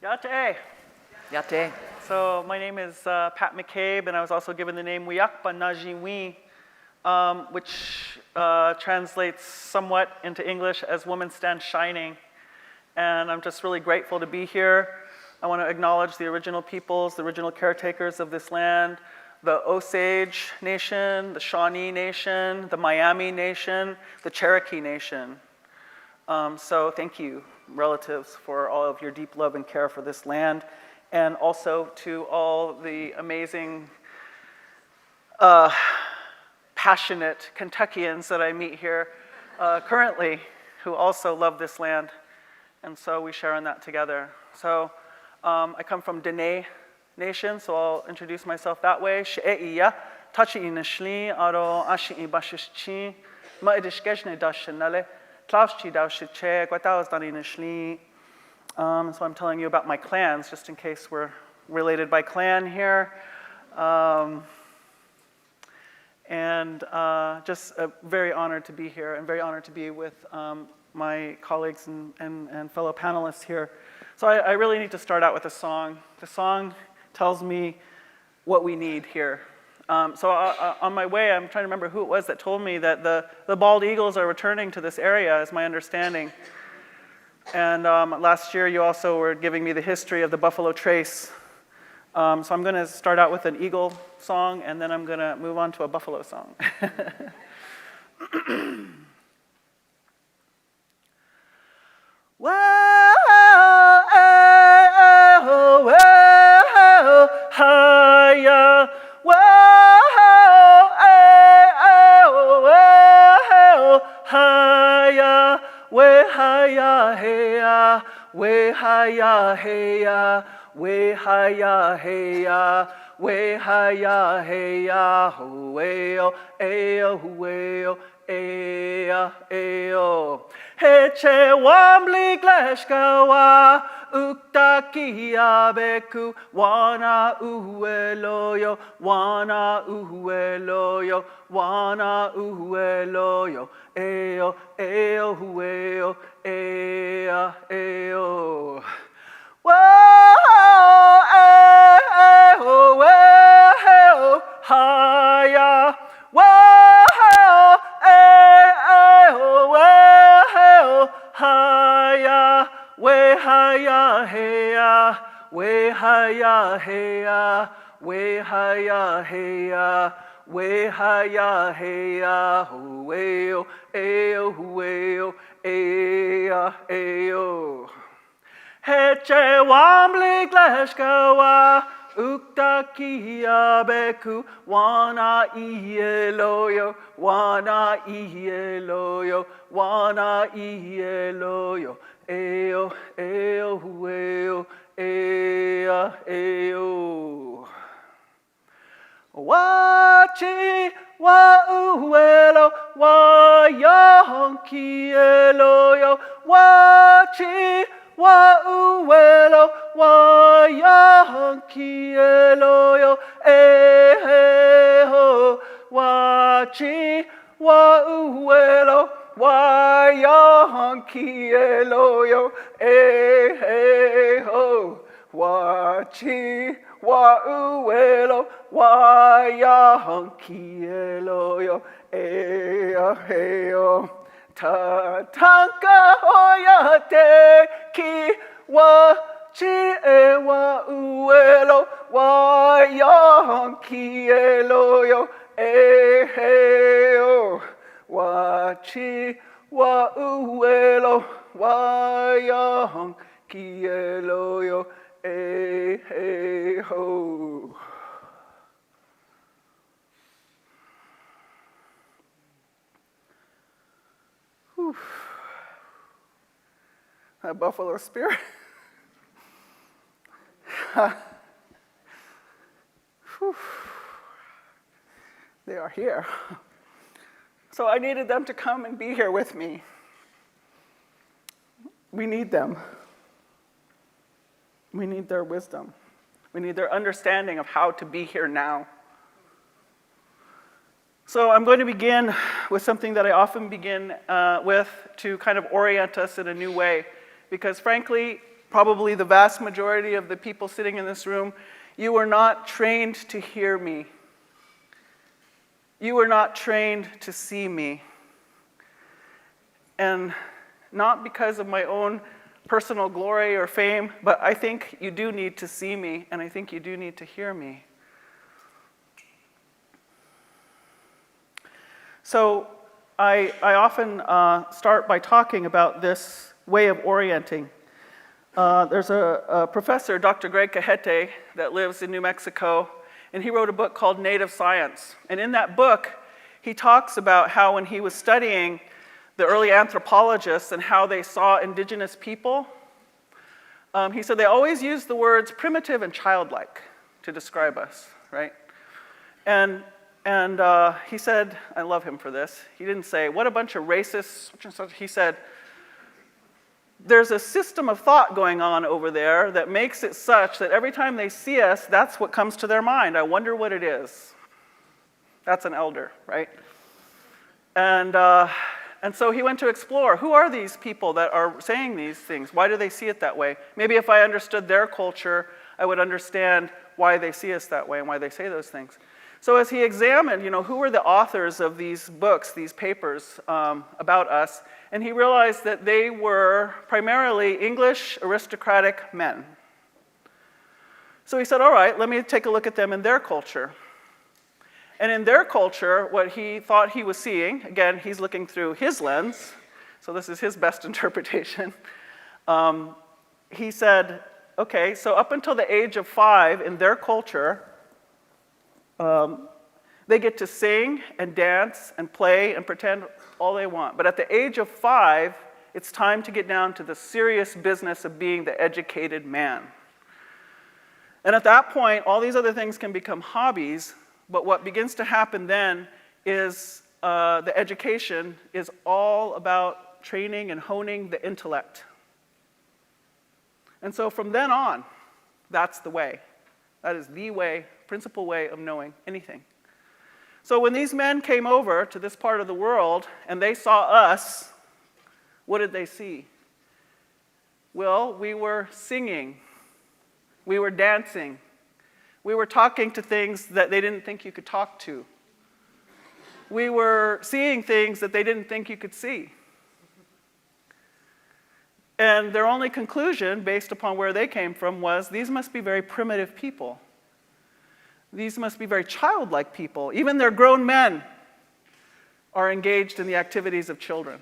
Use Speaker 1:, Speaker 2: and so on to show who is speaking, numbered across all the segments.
Speaker 1: Yate.
Speaker 2: Yate.
Speaker 1: So my name is Pat McCabe, and I was also given the name Wiyakpa Najiwi, which translates somewhat into English as Woman Stand Shining. And I'm just really grateful to be here. I want to acknowledge the original peoples, the original caretakers of this land, the Osage Nation, the Shawnee Nation, the Miami Nation, the Cherokee Nation. So thank you, relatives, for all of your deep love and care for this land, and also to all the amazing, passionate Kentuckians that I meet here currently who also love this land, and so we share in that together. So I come from Dene Nation, so I'll introduce myself that way. She'e'iya, tachi inashli, aro ashi ibashishchi, ma'idishkeshne dashanale, klauschi daushiche, guataos daninashli. So I'm telling you about my clans, just in case we're related by clan here. Just very honored to be here, and very honored to be with my colleagues and fellow panelists here. So I really need to start out with a song. The song tells me what we need here. On my way, I'm trying to remember who it was that told me that the bald eagles are returning to this area, is my understanding. And last year, you also were giving me the history of the Buffalo Trace. So I'm going to start out with an eagle song, and then I'm going to move on to a buffalo song. We-hi-ya, hey-ya, we-hi-ya, hey-ya, we-hi-ya, hey-ya, ho-way-o, ay-o, ho-way-o, ay-ya, ay-o. Heche wambli gleshkawa, uktakia beku, wana uweloyo, wana uweloyo, wana uweloyo, ayo, ayo, hueo, aya, ayo. Whoa, ayo, whoa, haya, whoa, ayo, whoa, haya, we haya, heya, we haya, heya, we haya, heya. We hi-ya, hey-ya, ho-way-o, ay-o, ho-way-o, ay-ya, ay-o. Heche wambli gleshkawa, uktakia beku, wana ieloyo, wana ieloyo, wana ieloyo, ay-o, ay-o, ho-way-o, ay-ya, ay-o. Wachi wa uwelo wa yonki eloyo. Wachi wa uwelo wa yonki eloyo. Eh ho. Wachi wa uwelo wa yonki eloyo. Eh ho. Wachi wa uwelo wa yonki eloyo, eya heyo. Tatanka hoya te ki wa chi e wa uwelo wa yonki eloyo, e heyo. Wa chi wa uwelo wa yonki eloyo, hey ho. Whew. That buffalo spirit. They are here. So I needed them to come and be here with me. We need them. We need their wisdom. We need their understanding of how to be here now. So I'm going to begin with something that I often begin with to kind of orient us in a new way. Because frankly,
Speaker 2: probably the vast majority of the people sitting in this room, you were not trained to hear me. You were not trained to see me. And not because of my own personal glory or fame, but I think you do need to see me, and I think you do need to hear me. So I often start by talking about this way of orienting. There's a professor, Dr. Greg Cajete, that lives in New Mexico, and he wrote a book called Native Science. And in that book, he talks about how when he was studying the early anthropologists and how they saw indigenous people, he said they always used the words primitive and childlike to describe us, right? And he said, I love him for this, he didn't say, what a bunch of racists, he said, there's a system of thought going on over there that makes it such that every time they see us, that's what comes to their mind. I wonder what it is. That's an elder, right? And so he went to explore, who are these people that are saying these things? Why do they see it that way? Maybe if I understood their culture, I would understand why they see us that way and why they say those things. So as he examined, who were the authors of these books, these papers about us, and he realized that they were primarily English aristocratic men. So he said, all right, let me take a look at them in their culture. And in their culture, what he thought he was seeing, again, he's looking through his lens, so this is his best interpretation. He said, okay, so up until the age of 5 in their culture, they get to sing and dance and play and pretend all they want. But at the age of 5, it's time to get down to the serious business of being the educated man. And at that point, all these other things can become hobbies, but what begins to happen then is the education is all about training and honing the intellect. And so from then on, that's the way. That is the way, principal way of knowing anything. So when these men came over to this part of the world and they saw us, what did they see? Well, we were singing. We were dancing. We were talking to things that they didn't think you could talk to. We were seeing things that they didn't think you could see. And their only conclusion, based upon where they came from, was these must be very primitive people. These must be very childlike people. Even their grown men are engaged in the activities of children.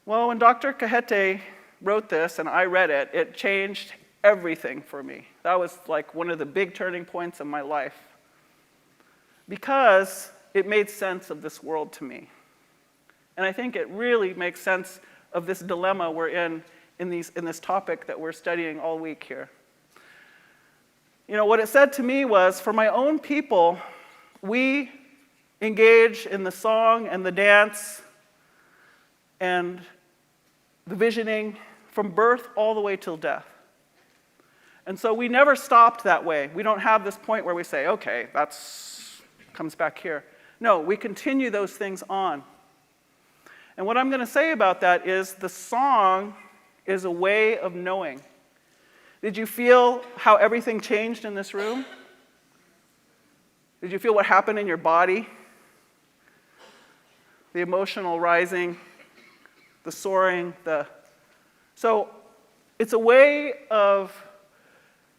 Speaker 2: Well, when Dr. Cajete wrote this and I read it, it changed everything for me. That was like one of the big turning points in my life, because it made sense of this world to me. And I think it really makes sense of this dilemma we're in this topic that we're studying all week here. What it said to me was, for my own people, we engage in the song and the dance and the visioning from birth all the way till death. And so we never stopped that way. We don't have this point where we say, okay, that's comes back here. No, we continue those things on. And what I'm going to say about that is the song is a way of knowing. Did you feel how everything changed in this room? Did you feel what happened in your body? The emotional rising, the soaring, So it's a way of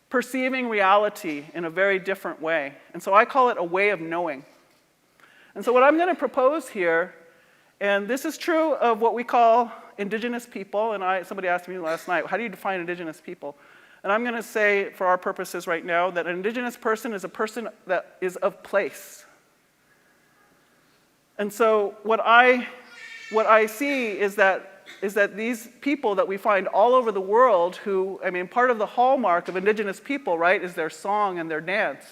Speaker 2: perceiving reality in a very different way. And so I call it a way of knowing. And so what I'm going to propose here, and this is true of what we call indigenous people, and somebody asked me last night, how do you define indigenous people? And I'm going to say, for our purposes right now, that an indigenous person is a person that is of place. And so what I see is that these people that we find all over the world who, part of the hallmark of indigenous people, right, is their song and their dance.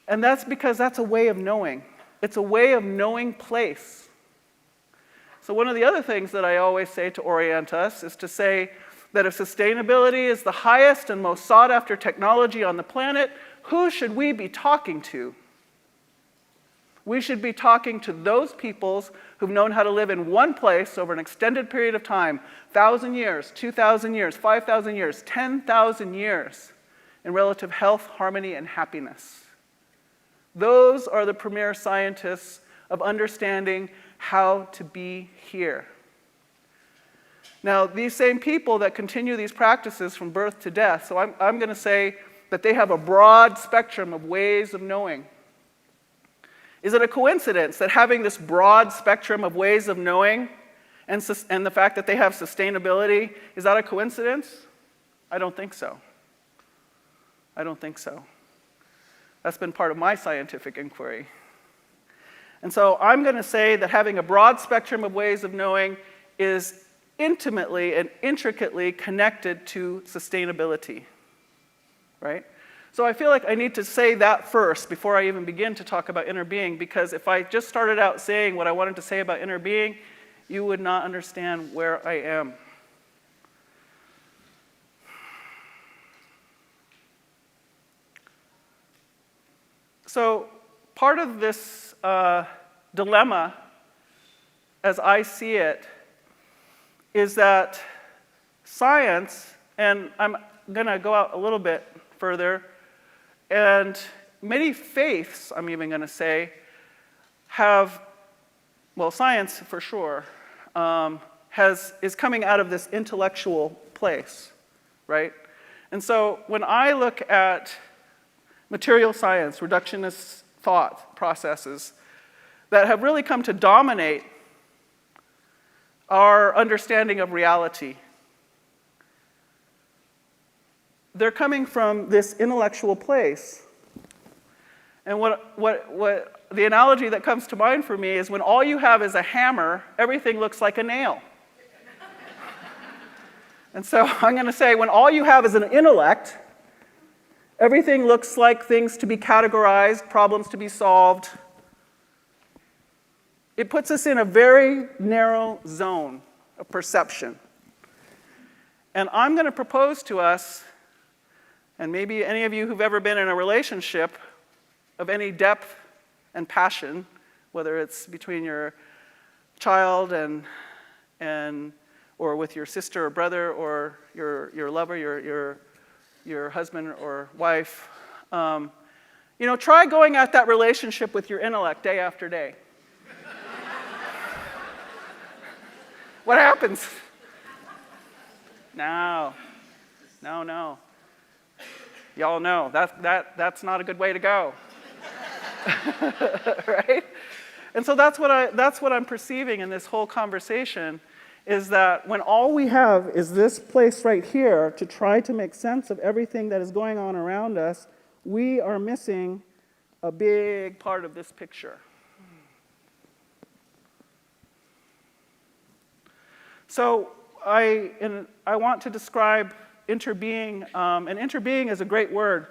Speaker 2: And that's because that's a way of knowing. It's a way of knowing place. So one of the other things that I always say to orient us is to say that if sustainability is the highest and most sought after technology on the planet, who should we be talking to? We should be talking to those peoples who've known how to live in one place over an extended period of time, 1,000 years, 2,000 years, 5,000 years, 10,000 years, in relative health, harmony, and happiness. Those are the premier scientists of understanding how to be here. Now, these same people that continue these practices from birth to death, so I'm going to say that they have a broad spectrum of ways of knowing. Is it a coincidence that having this broad spectrum of ways of knowing and the fact that they have sustainability, is that a coincidence? I don't think so. I don't think so. That's been part of my scientific inquiry. And so I'm going to say that having a broad spectrum of ways of knowing is intimately and intricately connected to sustainability, right? So I feel like I need to say that first before I even begin to talk about interbeing, because if I just started out saying what I wanted to say about interbeing, you would not understand where I am. So part of this dilemma, as I see it, is that science, and I'm going to go out a little bit further, and many faiths, I'm even going to say, have, well, science for sure, is coming out of this intellectual place, right? And so when I look at material science, reductionist thought processes that have really come to dominate our understanding of reality, they're coming from this intellectual place. And what the analogy that comes to mind for me is when all you have is a hammer, everything looks like a nail. And so I'm going to say when all you have is an intellect, everything looks like things to be categorized, problems to be solved. It puts us in a very narrow zone of perception. And I'm going to propose to us, and maybe any of you who've ever been in a relationship of any depth and passion, whether it's between your child or with your sister or brother or your lover, your husband or wife, try going at that relationship with your intellect day after day. What happens? No. Y'all know that's not a good way to go, right? And so that's what I'm perceiving in this whole conversation, is that when all we have is this place right here to try to make sense of everything that is going on around us, we are missing a big part of this picture. So I want to describe interbeing, and interbeing is a great word.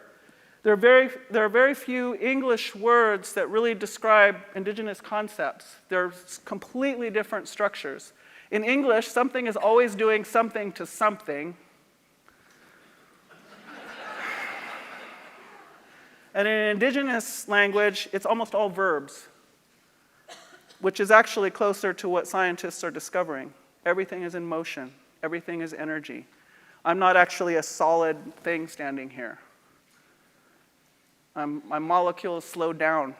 Speaker 2: There are very few English words that really describe indigenous concepts. They're completely different structures. In English, something is always doing something to something. And in indigenous language, it's almost all verbs, which is actually closer to what scientists are discovering. Everything is in motion. Everything is energy. I'm not actually a solid thing standing here. My molecule is slowed down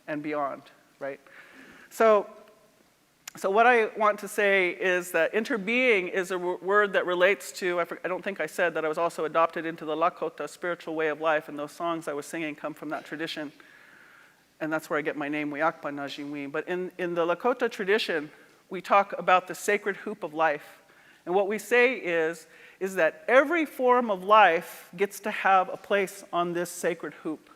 Speaker 2: and beyond, right? So what I want to say is that interbeing is a word that relates to, I don't think I said that I was also adopted into the Lakota spiritual way of life, and those songs I was singing come from that tradition. And that's where I get my name, Wiakpa Najinwi. But in the Lakota tradition, we talk about the sacred hoop of life. And what we say is that every form of life gets to have a place on this sacred hoop.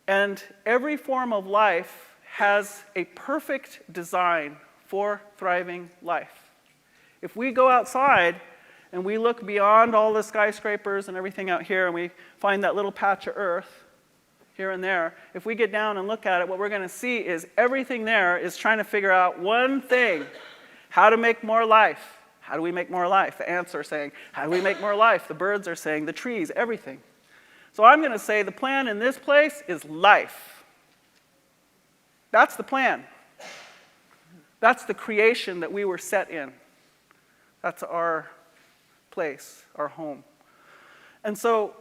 Speaker 2: And every form of life has a perfect design for thriving life. If we go outside and we look beyond all the skyscrapers and everything out here and we find that little patch of earth here and there, if we get down and look at it, what we're going to see is everything there is trying to figure out one thing: how to make more life, how do we make more life? The ants are saying, how do we make more life? The birds are saying, the trees, everything. So I'm going to say the plan in this place is life. That's the plan. That's the creation that we were set in. That's our place, our home. And so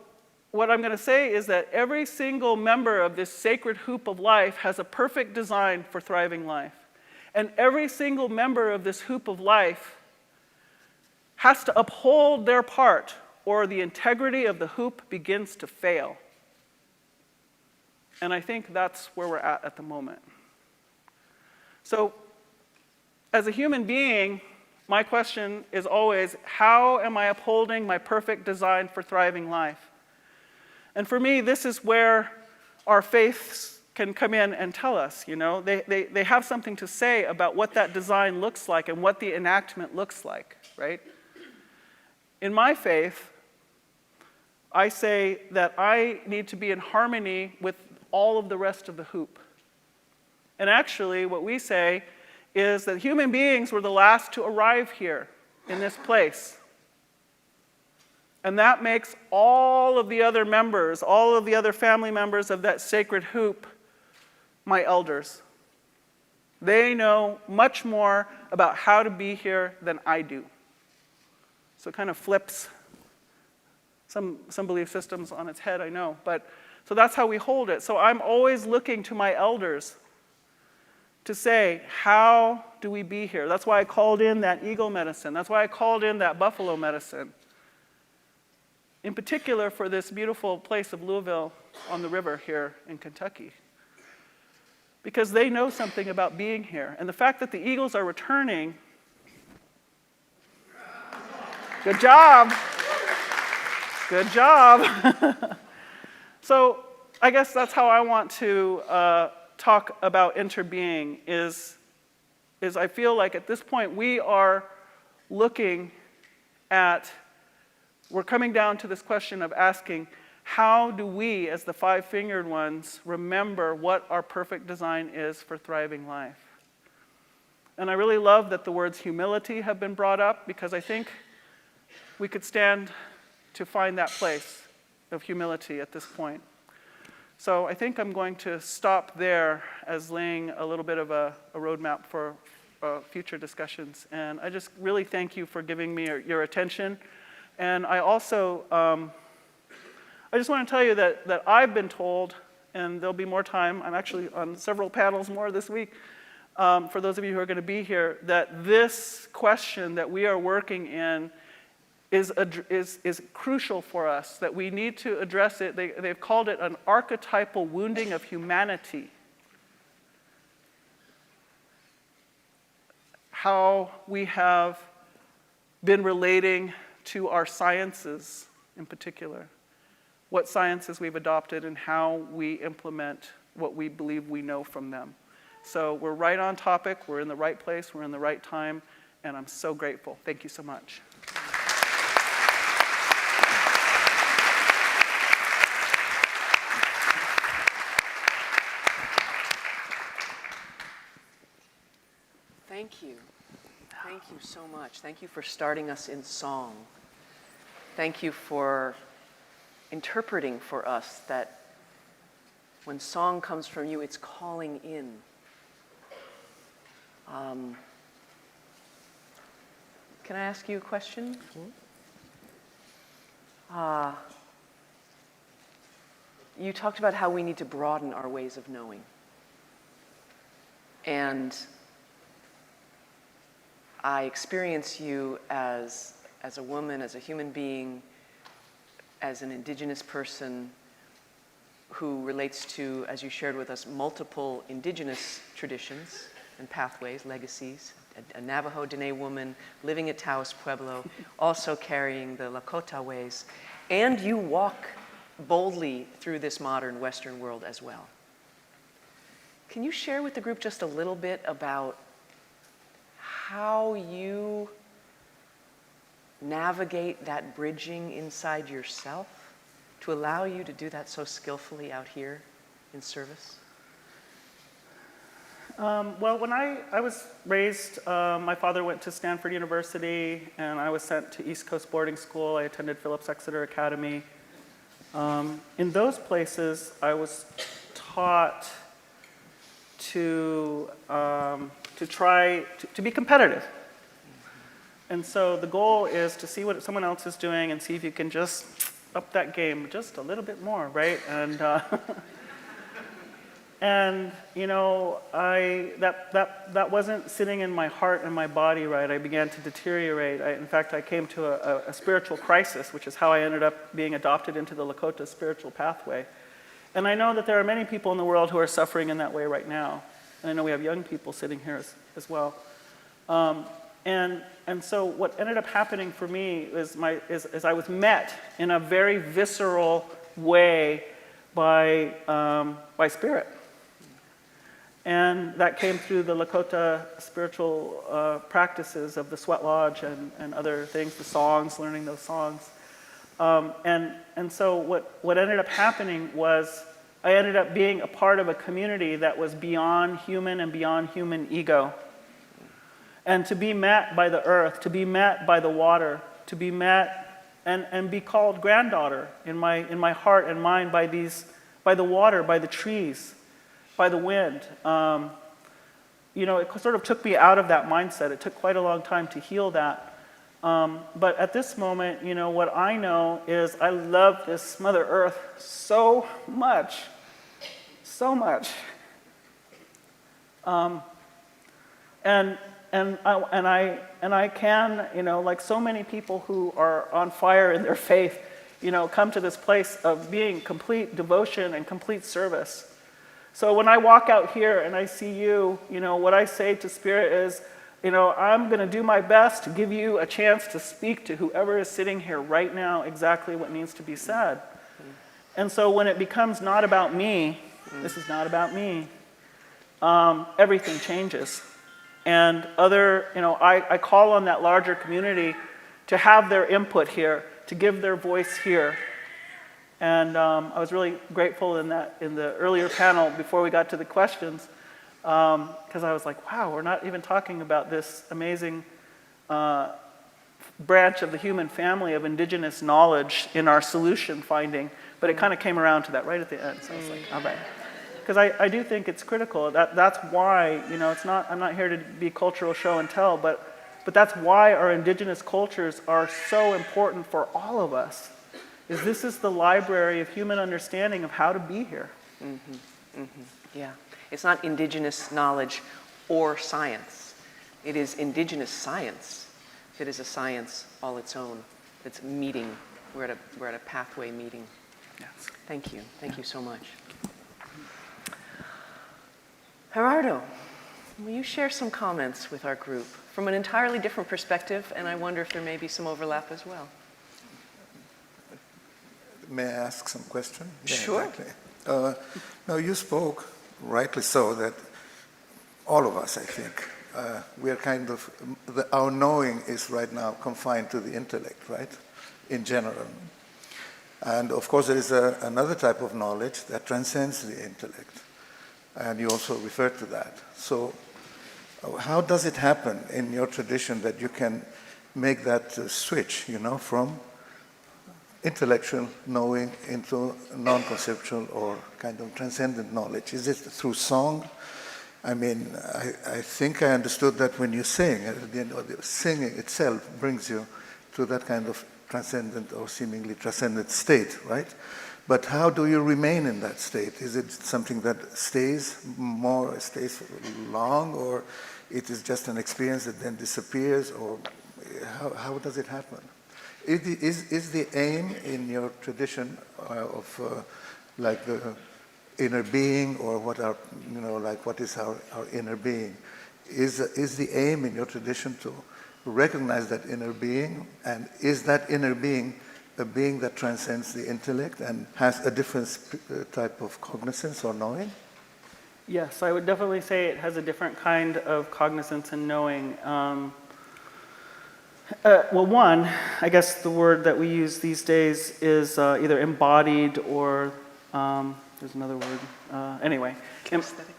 Speaker 2: what I'm going to say is that every single member of this sacred hoop of life has a perfect design for thriving life. And every single member of this hoop of life has to uphold their part, or the integrity of the hoop begins to fail. And I think that's where we're at the moment. So, as a human being, my question is always, how am I upholding my perfect design for thriving life? And for me, this is where our faiths can come in and tell us, you know. They have something to say about what that design looks like and what the enactment looks like, right? In my faith, I say that I need to be in harmony with all of the rest of the hoop. And actually, what we say is that human beings were the last to arrive here in this place. And that makes all of the other members, all of the other family members of that sacred hoop, my elders. They know much more about how to be here than I do. So it kind of flips some belief systems on its head, I know. But so that's how we hold it. So I'm always looking to my elders to say, how do we be here? That's why I called in that eagle medicine. That's why I called in that buffalo medicine. In particular for this beautiful place of Louisville on the river here in Kentucky. Because they know something about being here. And the fact that the eagles are returning, good job. Good job. So I guess that's how I want to talk about interbeing is I feel like at this point we are looking at, we're coming down to this question of asking, how do we, as the five-fingered ones, remember what our perfect design is for thriving life? And I really love that the words humility have been brought up, because I think we could stand to find that place of humility at this point. So I think I'm going to stop there as laying a little bit of a roadmap for future discussions. And I just really thank you for giving me your attention. And I also, I just want to tell you that I've been told, and there'll be more time, I'm actually on several panels more this week, for those of you who are going to be here, that this question that we are working in is crucial for us, that we need to address it. They've called it an archetypal wounding of humanity. How we have been relating to our sciences in particular, what sciences we've adopted and how we implement what we believe we know from them. So we're right on topic, we're in the right place, we're in the right time, and I'm so grateful. Thank you so much.
Speaker 3: Thank you. Thank you so much. Thank you for starting us in song. Thank you for interpreting for us that when song comes from you, it's calling in. Can I ask you a question? You talked about how we need to broaden our ways of knowing. And I experience you as a woman, as a human being, as an indigenous person who relates to, as you shared with us, multiple indigenous traditions and pathways, legacies. A Navajo Dene woman living at Taos Pueblo, also carrying the Lakota ways. And you walk boldly through this modern Western world as well. Can you share with the group just a little bit about how you navigate that bridging inside yourself to allow you to do that so skillfully out here in service?
Speaker 2: Well, when I was raised, my father went to Stanford University, and I was sent to East Coast boarding school. I attended Phillips Exeter Academy. In those places, I was taught to try to be competitive. And so the goal is to see what someone else is doing and see if you can just up that game just a little bit more, right? And and you know, that wasn't sitting in my heart and my body, right? I began to deteriorate. In fact, I came to a spiritual crisis, which is how I ended up being adopted into the Lakota spiritual pathway. And I know that there are many people in the world who are suffering in that way right now. And I know we have young people sitting here as well. And so what ended up happening for me is I was met in a very visceral way by spirit. And that came through the Lakota spiritual practices of the sweat lodge and other things, the songs, learning those songs. And so what ended up happening was I ended up being a part of a community that was beyond human and beyond human ego. And to be met by the earth, to be met by the water, to be met and be called granddaughter in my heart and mind by the water, by the trees, by the wind. You know, it sort of took me out of that mindset. It took quite a long time to heal that. But at this moment, you know, what I know is I love this Mother Earth so much, so much. And I can, you know, like so many people who are on fire in their faith, you know, come to this place of being complete devotion and complete service. So when I walk out here and I see you, you know, what I say to Spirit is, you know, I'm going to do my best to give you a chance to speak to whoever is sitting here right now exactly what needs to be said. And so when it becomes not about me, this is not about me, everything changes. And I call on that larger community to have their input here, to give their voice here. And I was really grateful in the earlier panel before we got to the questions, because I was like, wow, we're not even talking about this amazing branch of the human family of indigenous knowledge in our solution finding, but it kind of came around to that right at the end. So I was like, all right. Because I do think it's critical. That's why, you know, I'm not here to be cultural show and tell, but that's why our indigenous cultures are so important for all of us. This is the library of human understanding of how to be here.
Speaker 3: Mm-hmm. Mm-hmm. Yeah. It's not indigenous knowledge or science. It is indigenous science. It is a science all its own. It's meeting. We're at a pathway meeting.
Speaker 2: Yes.
Speaker 3: Thank you. Thank you so much. Gerardo, will you share some comments with our group from an entirely different perspective, and I wonder if there may be some overlap as well.
Speaker 4: May I ask some question? Yeah,
Speaker 3: Sure.
Speaker 4: Exactly. No, you spoke, rightly so, that all of us, I think, we are kind of, our knowing is right now confined to the intellect, right, in general. And of course there is another type of knowledge that transcends the intellect. And you also referred to that. So how does it happen in your tradition that you can make that switch, you know, from intellectual knowing into non-conceptual or kind of transcendent knowledge? Is it through song? I mean, I think I understood that when you sing, at the end of the singing itself brings you to that kind of transcendent or seemingly transcendent state, right? But how do you remain in that state? Is it something that stays long, or it is just an experience that then disappears, or how does it happen? Is the aim in your tradition of like the inner being, or what are, you know, like what is our inner being? Is the aim in your tradition to recognize that inner being, and is that inner being a being that transcends the intellect and has a different type of cognizance or knowing?
Speaker 2: Yes, I would definitely say it has a different kind of cognizance and knowing. Well, one, I guess the word that we use these days is either embodied or, there's another word, anyway.
Speaker 3: Kinesthetic.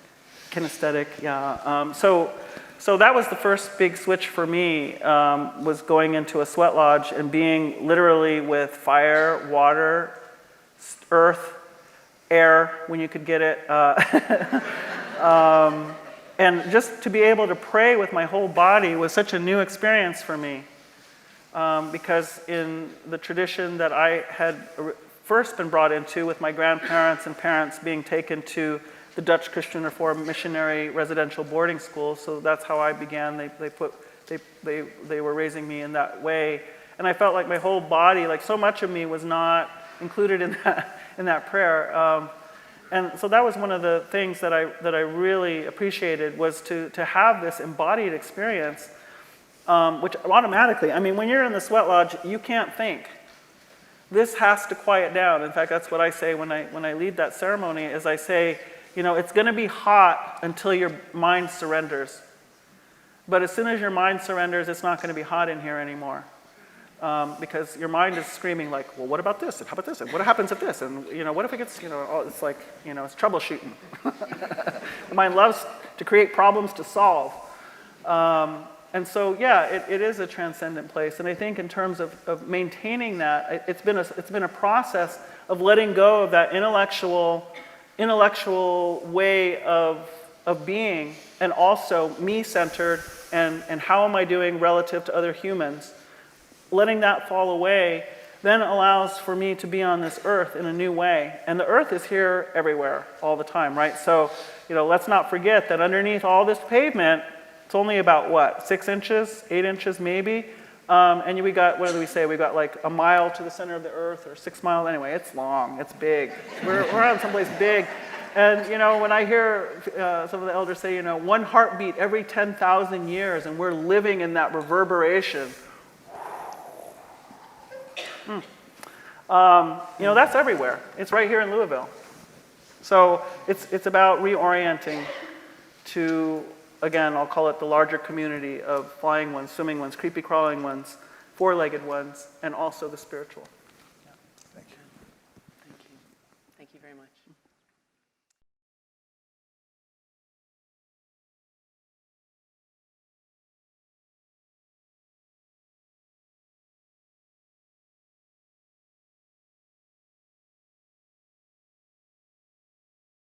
Speaker 2: Kinesthetic, yeah. So that was the first big switch for me, was going into a sweat lodge and being literally with fire, water, earth, air, when you could get it. And just to be able to pray with my whole body was such a new experience for me. Because in the tradition that I had first been brought into with my grandparents and parents being taken to the Dutch Christian Reformed missionary residential boarding school, so that's how I began. They were raising me in that way, and I felt like my whole body, like so much of me, was not included in that prayer. And so that was one of the things that I really appreciated, was to have this embodied experience, which automatically, I mean, when you're in the sweat lodge, you can't think. This has to quiet down. In fact, that's what I say when I lead that ceremony, is I say, it's going to be hot until your mind surrenders. But as soon as your mind surrenders, it's not going to be hot in here anymore. Because your mind is screaming like, well, what about this? And how about this? And what happens if this? And, what if it gets, it's like, it's troubleshooting. The mind loves to create problems to solve. And so, yeah, it is a transcendent place. And I think in terms of maintaining that, it's been a process of letting go of that intellectual way of being, and also me-centered, and how am I doing relative to other humans. Letting that fall away then allows for me to be on this earth in a new way. And the earth is here everywhere, all the time, right? So, let's not forget that underneath all this pavement, it's only about, what, 6 inches, 8 inches maybe? And we got, what do we say? We got like a mile to the center of the earth, or 6 miles. Anyway, it's long, it's big. We're on someplace big. And, when I hear some of the elders say, one heartbeat every 10,000 years, and we're living in that reverberation. That's everywhere. It's right here in Louisville. So it's about reorienting to, again, I'll call it the larger community of flying ones, swimming ones, creepy crawling ones, four-legged ones, and also the spiritual.
Speaker 4: Thank you.
Speaker 3: Thank you. Thank you very much.